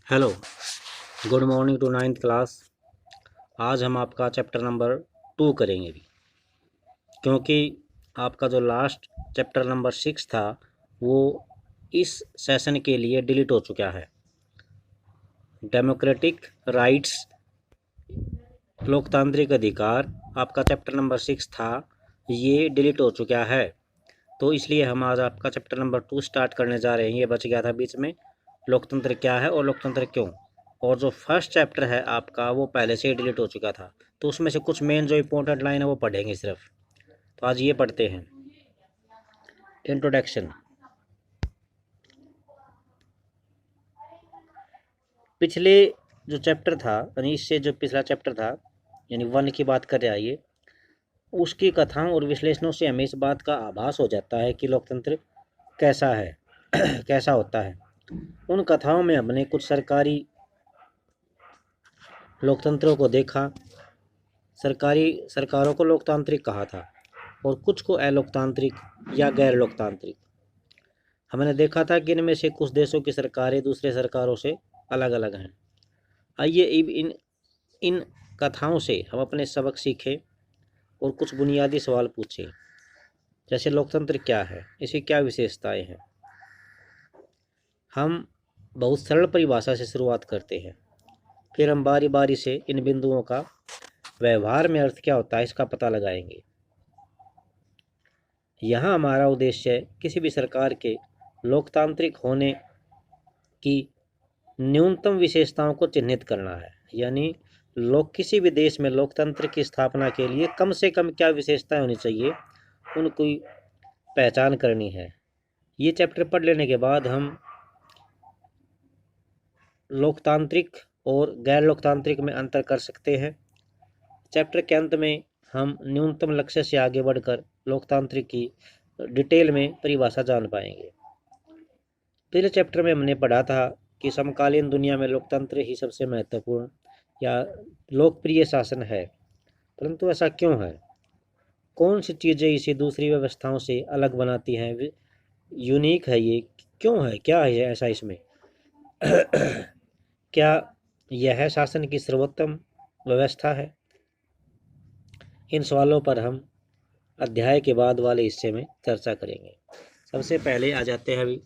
Hello, good morning to ninth class. आज हम आपका चैप्टर नंबर 2 करेंगे भी, क्योंकि आपका जो लास्ट चैप्टर नंबर 6 था वो इस सेशन के लिए डिलीट हो चुका है। डेमोक्रेटिक राइट्स, लोकतांत्रिक अधिकार, आपका चैप्टर नंबर 6 था, ये डिलीट हो चुका है। तो इसलिए हम आज आपका चैप्टर नंबर 2 स्टार्ट करने जा रहे हैं। ये बच गया था बीच में, लोकतंत्र क्या है और लोकतंत्र क्यों। और जो फर्स्ट चैप्टर है आपका वो पहले से ही डिलीट हो चुका था, तो उसमें से कुछ मेन जो इंपॉर्टेंट लाइन है वो पढ़ेंगे सिर्फ। तो आज ये पढ़ते हैं। इंट्रोडक्शन। पिछले जो चैप्टर था यानी इससे जो पिछला चैप्टर था यानी 1 की बात कर रहे आइए, उसकी कथाओं और विश्लेषणों से हमें इस बात का आभास हो जाता है कि लोकतंत्र कैसा है कैसा होता है। उन कथाओं में हमने कुछ सरकारी लोकतंत्रों को देखा, सरकारी सरकारों को लोकतांत्रिक कहा था और कुछ को अलोकतांत्रिक या गैर लोकतांत्रिक। हमने देखा था कि इनमें से कुछ देशों की सरकारें दूसरे सरकारों से अलग अलग हैं। आइए इन इन कथाओं से हम अपने सबक सीखें और कुछ बुनियादी सवाल पूछें, जैसे लोकतंत्र क्या है, इसकी क्या विशेषताएं हैं। हम बहुत सरल परिभाषा से शुरुआत करते हैं, फिर हम बारी बारी से इन बिंदुओं का व्यवहार में अर्थ क्या होता है इसका पता लगाएंगे। यहाँ हमारा उद्देश्य किसी भी सरकार के लोकतांत्रिक होने की न्यूनतम विशेषताओं को चिन्हित करना है। यानी लोग किसी भी देश में लोकतंत्र की स्थापना के लिए कम से कम क्या विशेषताएं होनी चाहिए उनकी पहचान करनी है। ये चैप्टर पढ़ लेने के बाद हम लोकतांत्रिक और गैर लोकतांत्रिक में अंतर कर सकते हैं। चैप्टर के अंत में हम न्यूनतम लक्ष्य से आगे बढ़कर लोकतांत्रिक की डिटेल में परिभाषा जान पाएंगे। पिछले चैप्टर में हमने पढ़ा था कि समकालीन दुनिया में लोकतंत्र ही सबसे महत्वपूर्ण या लोकप्रिय शासन है, परंतु ऐसा क्यों है? कौन सी चीज़ें इसे दूसरी व्यवस्थाओं से अलग बनाती हैं, यूनिक है ये, क्यों है, क्या है ऐसा इसमें? क्या यह शासन की सर्वोत्तम व्यवस्था है? इन सवालों पर हम अध्याय के बाद वाले हिस्से में चर्चा करेंगे। सबसे पहले आ जाते हैं अभी,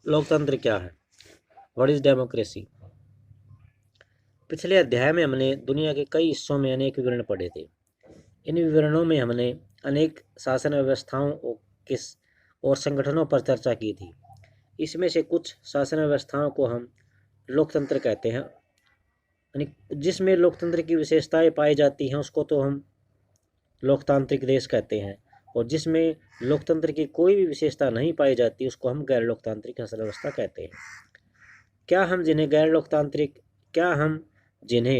लोकतंत्र क्या है, व्हाट इज डेमोक्रेसी। पिछले अध्याय में हमने दुनिया के कई हिस्सों में अनेक विवरण पढ़े थे। इन विवरणों में हमने अनेक शासन व्यवस्थाओं और संगठनों पर चर्चा की थी। इसमें से कुछ शासन व्यवस्थाओं को हम लोकतंत्र कहते हैं, यानी जिसमें लोकतंत्र की विशेषताएं पाई जाती हैं उसको तो हम लोकतांत्रिक देश कहते हैं, और जिसमें लोकतंत्र की कोई भी विशेषता नहीं पाई जाती उसको हम गैर लोकतांत्रिक शासन व्यवस्था कहते हैं। क्या हम जिन्हें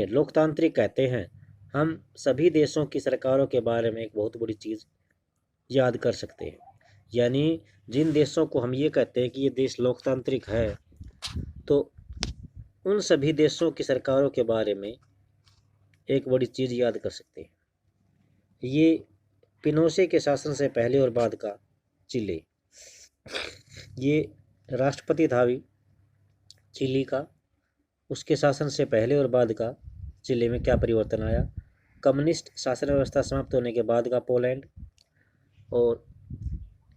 लोकतांत्रिक कहते हैं, हम सभी देशों की सरकारों के बारे में एक बहुत बड़ी चीज़ याद कर सकते हैं। यानी जिन देशों को हम ये कहते हैं कि ये देश लोकतांत्रिक है, तो उन सभी देशों की सरकारों के बारे में एक बड़ी चीज़ याद कर सकते हैं। ये पिनोशे के शासन से पहले और बाद का चिले, ये राष्ट्रपति था भी चिली का, उसके शासन से पहले और बाद का चिले में क्या परिवर्तन आया। कम्युनिस्ट शासन व्यवस्था समाप्त होने के बाद का पोलैंड, और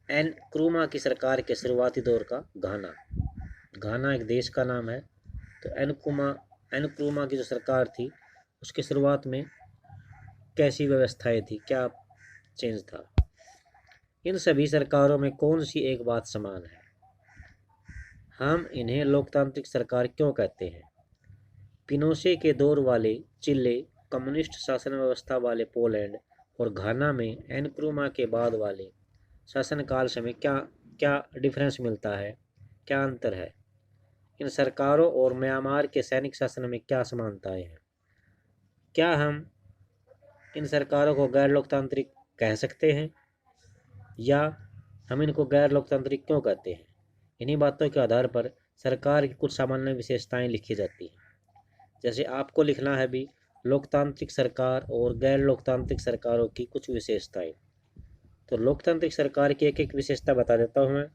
एन क्रूमा की सरकार के शुरुआती दौर का घाना। घाना एक देश का नाम है। तो एन क्रूमा की जो सरकार थी उसके शुरुआत में कैसी व्यवस्थाएं थी, क्या चेंज था। इन सभी सरकारों में कौन सी एक बात समान है, हम इन्हें लोकतांत्रिक सरकार क्यों कहते हैं। पिनोशे के दौर वाले चिले, कम्युनिस्ट शासन व्यवस्था वाले पोलैंड और घाना में एनक्रूमा के बाद वाले शासनकाल से में क्या क्या डिफरेंस मिलता है, क्या अंतर है। इन सरकारों और म्यांमार के सैनिक शासन में क्या समानताएं हैं। क्या हम इन सरकारों को गैर लोकतांत्रिक कह सकते हैं, या हम इनको गैर लोकतांत्रिक क्यों कहते हैं। इन्हीं बातों के आधार पर सरकार की कुछ सामान्य विशेषताएं लिखी जाती हैं। जैसे आपको लिखना है भी लोकतांत्रिक सरकार और गैर लोकतांत्रिक सरकारों की कुछ विशेषताएं। तो लोकतांत्रिक सरकार की एक एक विशेषता बता देता हूँ मैं।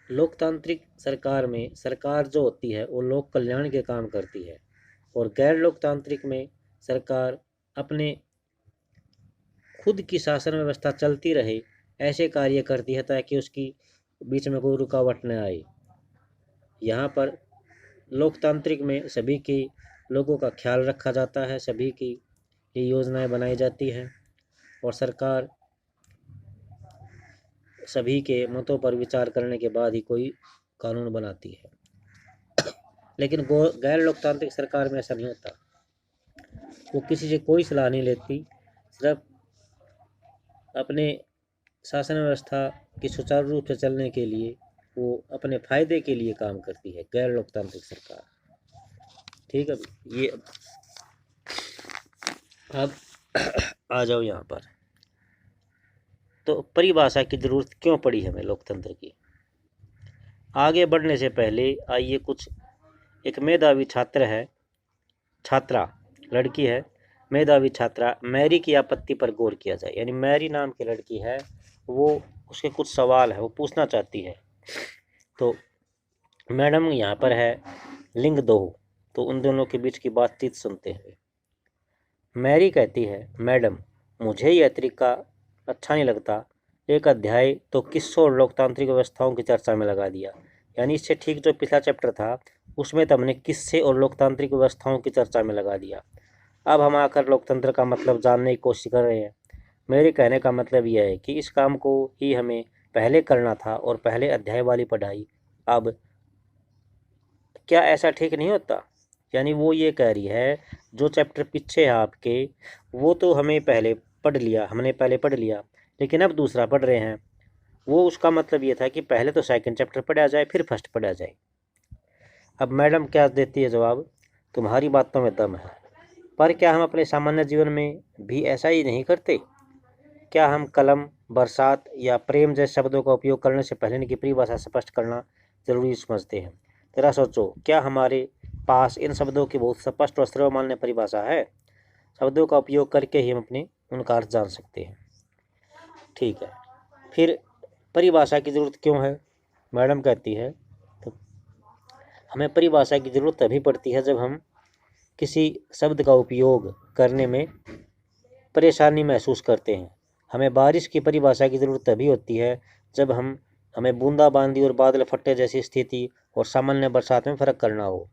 लोकतांत्रिक सरकार में सरकार जो होती है वो लोक कल्याण के काम करती है, और गैर लोकतांत्रिक में सरकार अपने खुद की शासन व्यवस्था चलती रहे ऐसे कार्य करती है ताकि उसकी बीच में कोई रुकावट न आए। यहाँ पर लोकतांत्रिक में सभी की लोगों का ख्याल रखा जाता है, सभी की ये योजनाएं बनाई जाती हैं और सरकार सभी के मतों पर विचार करने के बाद ही कोई कानून बनाती है। लेकिन गैर लोकतांत्रिक सरकार में ऐसा नहीं होता, वो किसी से कोई सलाह नहीं लेती, सिर्फ अपने शासन व्यवस्था की सुचारू रूप से चलने के लिए वो अपने फायदे के लिए काम करती है गैर लोकतांत्रिक सरकार। ठीक है, ये अब आ जाओ यहाँ पर। तो परिभाषा की जरूरत क्यों पड़ी हमें लोकतंत्र की? आगे बढ़ने से पहले आइए कुछ एक मेधावी छात्रा लड़की है, मेधावी छात्रा मैरी की आपत्ति पर गौर किया जाए। यानी मैरी नाम की लड़की है, वो उसके कुछ सवाल है वो पूछना चाहती है। तो मैडम यहाँ पर है लिंग दो, तो उन दोनों के बीच की बातचीत सुनते हैं। मैरी कहती है, मैडम मुझे यह तरीका अच्छा नहीं लगता, एक अध्याय तो किस्सों और लोकतांत्रिक व्यवस्थाओं की चर्चा में लगा दिया। यानी इससे ठीक जो पिछला चैप्टर था उसमें तो हमने किस्से और लोकतांत्रिक व्यवस्थाओं की चर्चा में लगा दिया, अब हम आकर लोकतंत्र का मतलब जानने की कोशिश कर रहे हैं। मेरे कहने का मतलब यह है कि इस काम को ही हमें पहले करना था और पहले अध्याय वाली पढ़ाई, अब क्या ऐसा ठीक नहीं होता? यानी वो ये कह रही है जो चैप्टर पीछे है आपके वो तो हमें पहले पढ़ लिया, हमने पहले पढ़ लिया, लेकिन अब दूसरा पढ़ रहे हैं। वो उसका मतलब ये था कि पहले तो सेकंड चैप्टर पढ़ा जाए फिर फर्स्ट पढ़ा जाए। अब मैडम क्या देती है जवाब, तुम्हारी बातों में दम है, पर क्या हम अपने सामान्य जीवन में भी ऐसा ही नहीं करते? क्या हम कलम, बरसात या प्रेम जैसे शब्दों का उपयोग करने से पहले इनकी परिभाषा स्पष्ट करना जरूरी समझते हैं? जरा सोचो, क्या हमारे पास इन शब्दों की बहुत स्पष्ट और सर्वमान्य परिभाषा है? शब्दों का उपयोग करके ही हम अपने उनका अर्थ जान सकते हैं। ठीक है, फिर परिभाषा की जरूरत क्यों है? मैडम कहती है तो हमें परिभाषा की जरूरत तभी पड़ती है जब हम किसी शब्द का उपयोग करने में परेशानी महसूस करते हैं। हमें बारिश की परिभाषा की जरूरत तभी होती है जब हमें बूंदाबांदी और बादल फटने जैसी स्थिति और सामान्य बरसात में फर्क करना हो।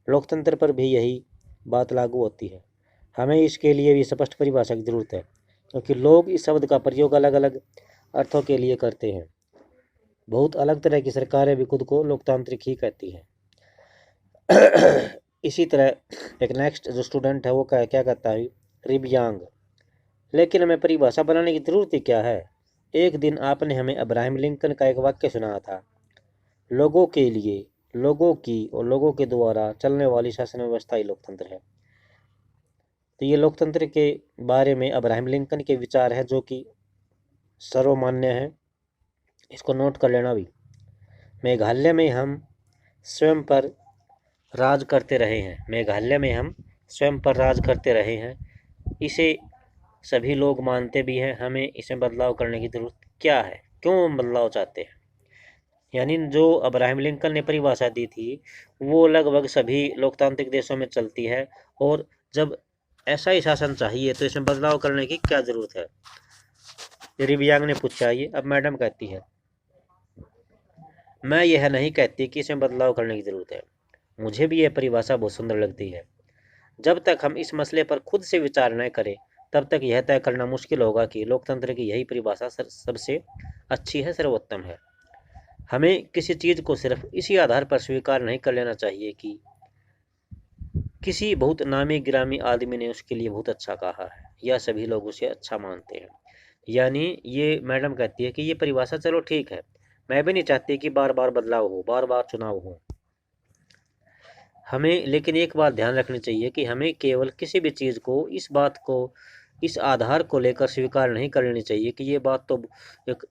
लोकतंत्र पर भी यही बात लागू होती है, हमें इसके लिए भी स्पष्ट परिभाषा की जरूरत है, क्योंकि लोग इस शब्द का प्रयोग अलग अलग अर्थों के लिए करते हैं। बहुत अलग तरह की सरकारें भी खुद को लोकतांत्रिक ही कहती हैं। इसी तरह एक नेक्स्ट जो स्टूडेंट है वो क्या कहता है, रिबयांग, लेकिन हमें परिभाषा बनाने की जरूरत ही क्या है? एक दिन आपने हमें अब्राहम लिंकन का एक वाक्य सुनाया था, लोगों के लिए, लोगों की और लोगों के द्वारा चलने वाली शासन व्यवस्था ही लोकतंत्र है। तो ये लोकतंत्र के बारे में अब्राहम लिंकन के विचार हैं जो कि सर्वमान्य है, इसको नोट कर लेना भी। मेघालय में हम स्वयं पर राज करते रहे हैं, मेघालय में हम स्वयं पर राज करते रहे हैं, इसे सभी लोग मानते भी हैं। हमें इसमें बदलाव करने की ज़रूरत क्या है? क्यों हम बदलाव चाहते हैं? यानी जो अब्राहम लिंकन ने परिभाषा दी थी वो लगभग सभी लोकतांत्रिक देशों में चलती है, और जब ऐसा ही शासन चाहिए तो इसमें बदलाव करने की क्या ज़रूरत है? रिबियांग ने पूछा। ये अब मैडम कहती है, मैं यह नहीं कहती कि इसमें बदलाव करने की ज़रूरत है, मुझे भी यह परिभाषा बहुत सुंदर लगती है। जब तक हम इस मसले पर खुद से विचार न करें तब तक यह तय करना मुश्किल होगा कि लोकतंत्र की यही परिभाषा सबसे अच्छी है, सर्वोत्तम है। हमें किसी चीज़ को सिर्फ इसी आधार पर स्वीकार नहीं कर लेना चाहिए कि किसी बहुत नामी गिरामी आदमी ने उसके लिए बहुत अच्छा कहा है या सभी लोग उसे अच्छा मानते हैं। यानी ये मैडम कहती है कि ये परिभाषा चलो ठीक है, मैं भी नहीं चाहती कि बार बार बदलाव हो, बार बार चुनाव हो। हमें लेकिन एक बात ध्यान रखनी चाहिए कि हमें केवल किसी भी चीज़ को इस आधार को लेकर स्वीकार नहीं कर लेनी चाहिए कि ये बात तो एक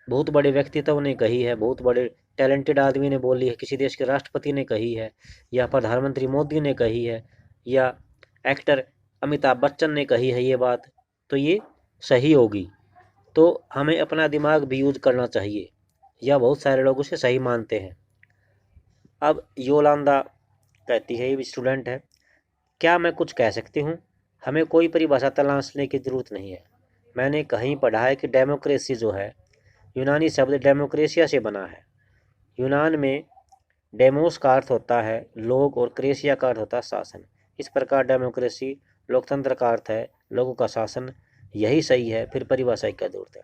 बहुत बड़े व्यक्तित्व ने कही है, बहुत बड़े टैलेंटेड आदमी ने बोली है, किसी देश के राष्ट्रपति ने कही है, या प्रधानमंत्री मोदी ने कही है, या एक्टर अमिताभ बच्चन ने कही है ये बात, तो ये सही होगी। तो हमें अपना दिमाग भी यूज करना चाहिए। या बहुत सारे लोग उसे सही मानते हैं। अब योलांदा कहती है, ये भी स्टूडेंट है, क्या मैं कुछ कह सकती हूँ? हमें कोई परिभाषा तलाशने की ज़रूरत नहीं है। मैंने कहीं पढ़ा है कि डेमोक्रेसी जो है, यूनानी शब्द डेमोक्रेसिया से बना है। यूनान में डेमोस का अर्थ होता है लोग और क्रेसिया का अर्थ होता है शासन। इस प्रकार डेमोक्रेसी लोकतंत्र का अर्थ है लोगों का शासन। यही सही है, फिर परिभाषा की क्या जरूरत है।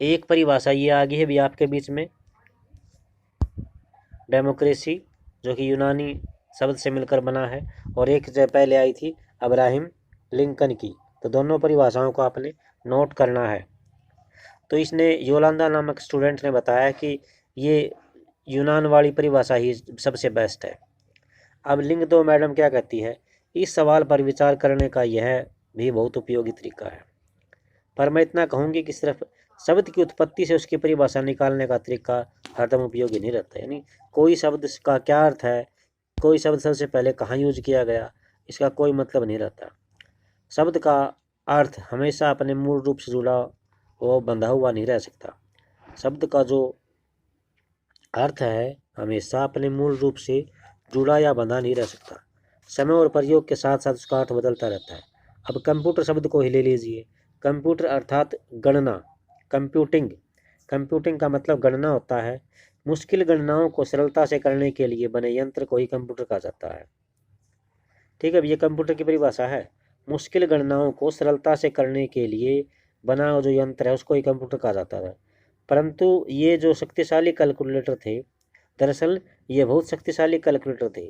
एक परिभाषा ये आ गई है भी आपके बीच में, डेमोक्रेसी जो कि यूनानी शब्द से मिलकर बना है, और एक जो पहले आई थी अब्राहम लिंकन की। तो दोनों परिभाषाओं को आपने नोट करना है। तो इसने योलांदा नामक स्टूडेंट ने बताया कि ये यूनान वाली परिभाषा ही सबसे बेस्ट है। अब लिंग दो मैडम क्या कहती है, इस सवाल पर विचार करने का यह भी बहुत उपयोगी तरीका है, पर मैं इतना कहूँगी कि सिर्फ शब्द की उत्पत्ति से उसकी परिभाषा निकालने का तरीका हरदम उपयोगी नहीं रहता। यानी कोई शब्द का क्या अर्थ है, कोई शब्द सबसे पहले कहाँ यूज किया गया, इसका कोई मतलब नहीं रहता। शब्द का अर्थ हमेशा अपने मूल रूप से जुड़ा वो बंधा हुआ नहीं रह सकता। शब्द का जो अर्थ है हमेशा अपने मूल रूप से जुड़ा या बंधा नहीं रह सकता। समय और प्रयोग के साथ साथ उसका अर्थ बदलता रहता है। अब कंप्यूटर शब्द को ही ले लीजिए। कंप्यूटर अर्थात गणना, कंप्यूटिंग। कंप्यूटिंग का मतलब गणना होता है। मुश्किल गणनाओं को सरलता से करने के लिए बने यंत्र को ही कंप्यूटर कहा जाता है। ठीक है, ये कंप्यूटर की परिभाषा है। मुश्किल गणनाओं को सरलता से करने के लिए बना जो यंत्र है उसको ही कंप्यूटर कहा जाता है। परंतु ये जो शक्तिशाली कैलकुलेटर थे, दरअसल ये बहुत शक्तिशाली कैलकुलेटर थे,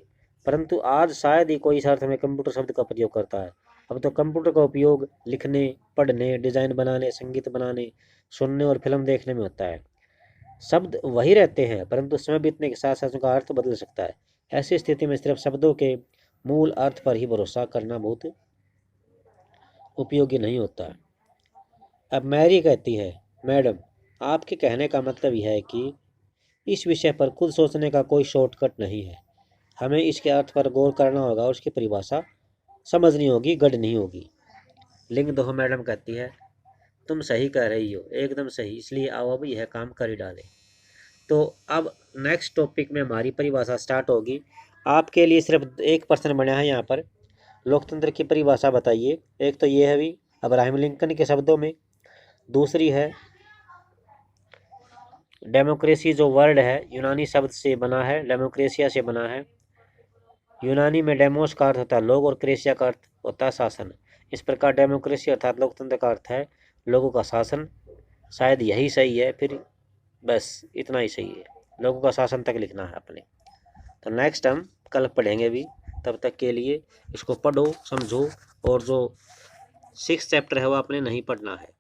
परंतु आज शायद ही कोई इस अर्थ में कंप्यूटर शब्द का प्रयोग करता है। अब तो कंप्यूटर का उपयोग लिखने, पढ़ने, डिज़ाइन बनाने, संगीत बनाने, सुनने और फिल्म देखने में होता है। शब्द वही रहते हैं, परंतु समय बीतने के साथ साथ उनका अर्थ बदल सकता है। ऐसी स्थिति में सिर्फ शब्दों के मूल अर्थ पर ही भरोसा करना बहुत उपयोगी नहीं होता। अब मैरी कहती है, मैडम आपके कहने का मतलब यह है कि इस विषय पर खुद सोचने का कोई शॉर्टकट नहीं है, हमें इसके अर्थ पर गौर करना होगा और उसकी परिभाषा समझनी होगी, गढ़नी होगी। लिंग दो मैडम कहती है, तुम सही कह रही हो, एकदम सही, इसलिए आओ अब यह काम कर ही डालें। तो अब नेक्स्ट टॉपिक में हमारी परिभाषा स्टार्ट होगी। आपके लिए सिर्फ एक प्रश्न बना है यहाँ पर, लोकतंत्र की परिभाषा बताइए। एक तो ये है भी अब्राहम लिंकन के शब्दों में, दूसरी है डेमोक्रेसी जो वर्ड है यूनानी शब्द से बना है, डेमोक्रेसिया से बना है। यूनानी में डेमोस का अर्थ होता है लोग और क्रेसिया का अर्थ होता है शासन। इस प्रकार डेमोक्रेसी अर्थात लोकतंत्र का अर्थ है लोगों का शासन। शायद यही सही है, फिर बस इतना ही सही है, लोगों का शासन तक लिखना है अपने। तो नेक्स्ट हम कल पढ़ेंगे भी, तब तक के लिए इसको पढ़ो, समझो, और जो 6th चैप्टर है वो आपने नहीं पढ़ना है।